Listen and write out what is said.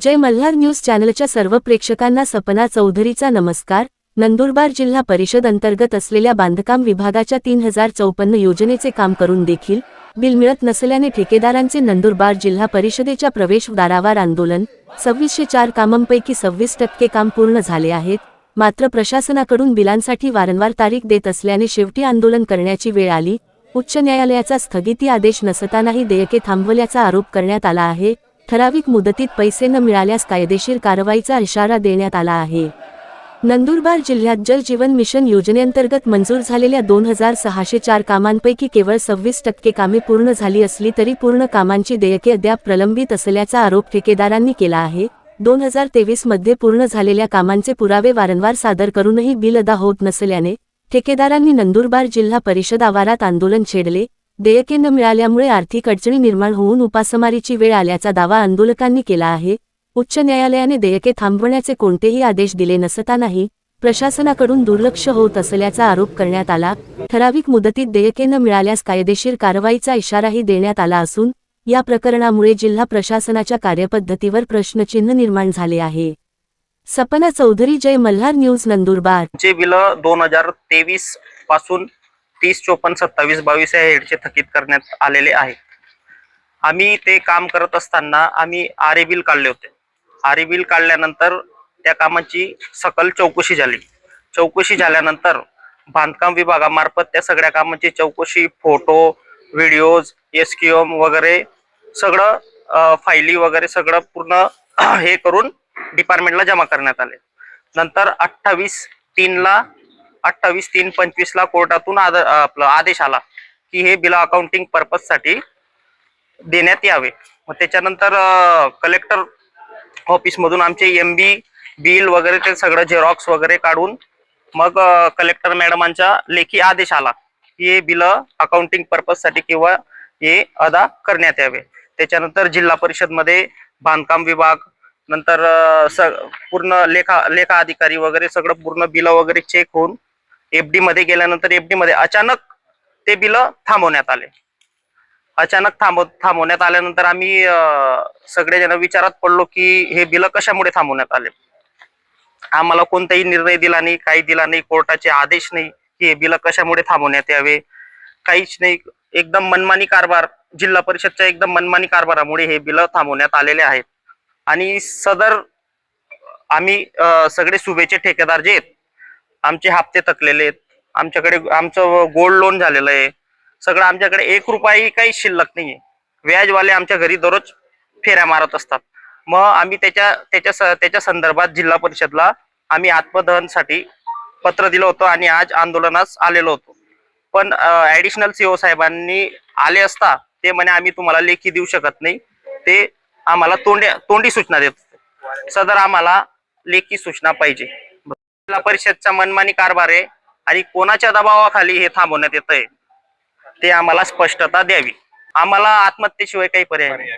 जय Malhar news चॅनलच्या सर्व प्रेक्षकांना सपना चौधरीचा नमस्कार। नंदुरबार जिल्हा परिषद अंतर्गत असलेल्या बांधकाम विभागाच्या 3054 योजनेचे काम करून देखील बिल मिळत नसल्याने ठेकेदारांचे नंदुरबार जिल्हा परिषदेच्या प्रवेशद्वारावर आंदोलन। 2604 कामांपैकी 26% काम पूर्ण झाले आहेत, मात्र प्रशासनाकडून बिलांसाठी वारंवार तारीख देत असल्याने शेवटी आंदोलन करण्याची वेळ आली। उच्च न्यायालयाचा स्थगिती आदेश नसतानाही देयके थांबवल्याचा आरोप करण्यात आला आहे। ठराविक मुदतीत पैसे न मिळाल्यास कायदेशीर कारवाईचा इशारा देण्यात आला आहे। नंदुरबार जिल्ह्यात जल जीवन मिशन योजनेअंतर्गत मंजूर झालेल्या 2604 कामांपैकी केवळ 26% कामे पूर्ण झाली असली तरी पूर्ण कामांची देयके अद्याप प्रलंबित असल्याचा आरोप ठेकेदारांनी केला आहे। 2023 मध्ये पूर्ण झालेल्या कामांचे पुरावे वारंवार सादर करूनही बिल अदा होत नसल्याने ठेकेदारांनी नंदुरबार जिल्हा परिषद आवारात आंदोलन छेडले। देयके न मिळाल्यामुळे आर्थिक अडचणी निर्माण होऊन उपासमारीची वेळ आल्याचा दावा आंदोलकांनी केला आहे। उच्च न्यायालयाने देयके थांबवण्याचे कोणतेही आदेश दिले नसतानाही प्रशासनाकडून दुर्लक्ष होत असल्याचा आरोप करण्यात आला। ठराविक मुदतीत देयके न मिळाल्यास कायदेशीर कारवाईचा इशाराही देण्यात आला असून या प्रकरणामुळे जिल्हा प्रशासनाच्या कार्यपद्धतीवर प्रश्नचिन्ह निर्माण झाले आहे। सपना चौधरी, जय मल्हार न्यूज, नंदुरबार। जे बिल 2023 पासून 30, 54, 27, 22 या हेडचे थकीत करण्यात आलेले आहे। आम्ही ते काम करत असताना आम्ही आरे बिल काढले होते। आरे बिल काढल्यानंतर त्या कामाची सकल चौकशी झाली। चौकशी झाल्यानंतर बांधकाम विभागामार्फत त्या सगळ्या कामाची चौकशी, फोटो, व्हिडिओज, एसक्यूएम वगैरे सगळं फायली वगैरे सगळं पूर्ण हे करून डिपार्टमेंटला जमा करण्यात आले। नंतर 28/3/25 ला कोर्टातून आदेश आला की हे बिल अकाउंटिंग पर्पज साठी देण्यात यावे। मग त्याच्यानंतर कलेक्टर ऑफिस मधून आमचे एमबी बिल वगैरे ते सगळं झेरॉक्स वगैरे काढून मग कलेक्टर मॅडमांचा लेखी आदेश आला की हे बिल अकाउंटिंग पर्पज साठी किंवा हे अदा करण्यात यावे। त्याच्यानंतर जिल्हा परिषद मध्ये बांधकाम विभाग, नंतर पूर्ण लेखा अधिकारी वगैरे सगळं पूर्ण बिल वगैरे चेक होऊन एफडी मध्ये गेल्यानंतर एफडी मध्ये अचानक ते बिल थांबवण्यात आले। अचानक थांबवण्यात आल्यानंतर आम्ही सगळेजण विचारात पडलो की हे बिल कशामुळे थांबवण्यात आले। आम्हाला कोणताही निर्णय दिला नाही, काही दिला नाही, कोर्टाचे आदेश नाही की हे बिल कशामुळे थांबवण्यात यावे, काहीच नाही। एकदम मनमानी कारभार, जिल्हा परिषदच्या एकदम मनमानी कारभारामुळे हे बिल थांबवण्यात आलेले आहेत। आणि सदर आम्ही सगळे सुभेचे ठेकेदार जे आहेत, आमचे हप्ते थकलेले आहेत, आमच्याकडे आमचं गोल्ड लोन झालेलं आहे, सगळं आमच्याकडे 1 रुपयाही काही शिल्लक नाहीये। व्याजवाले आमच्या घरी दररोज फेऱ्या मारत असतात। मग आम्ही त्याच्या संदर्भात जिल्हा परिषदला आम्ही आत्मदहनसाठी पत्र दिलं होतं आणि आज आंदोलनास आलेलो होतो। पण ऍडिशनल सीओ साहेबांनी आले असता ते म्हणे आम्ही तुम्हाला लेखी देऊ शकत नाही, ते आम्हाला तोंडी सूचना देत होते। सदर आम्हाला लेखी सूचना पाहिजे। जिल्हा परिषदचा मनमानी कारभार आहे आणि कोणाच्या दबावाखाली हे थांबवण्यात येतंय ते आम्हाला स्पष्टता द्यावी। आम्हाला आत्महत्येशिवाय काही पर्याय नाही।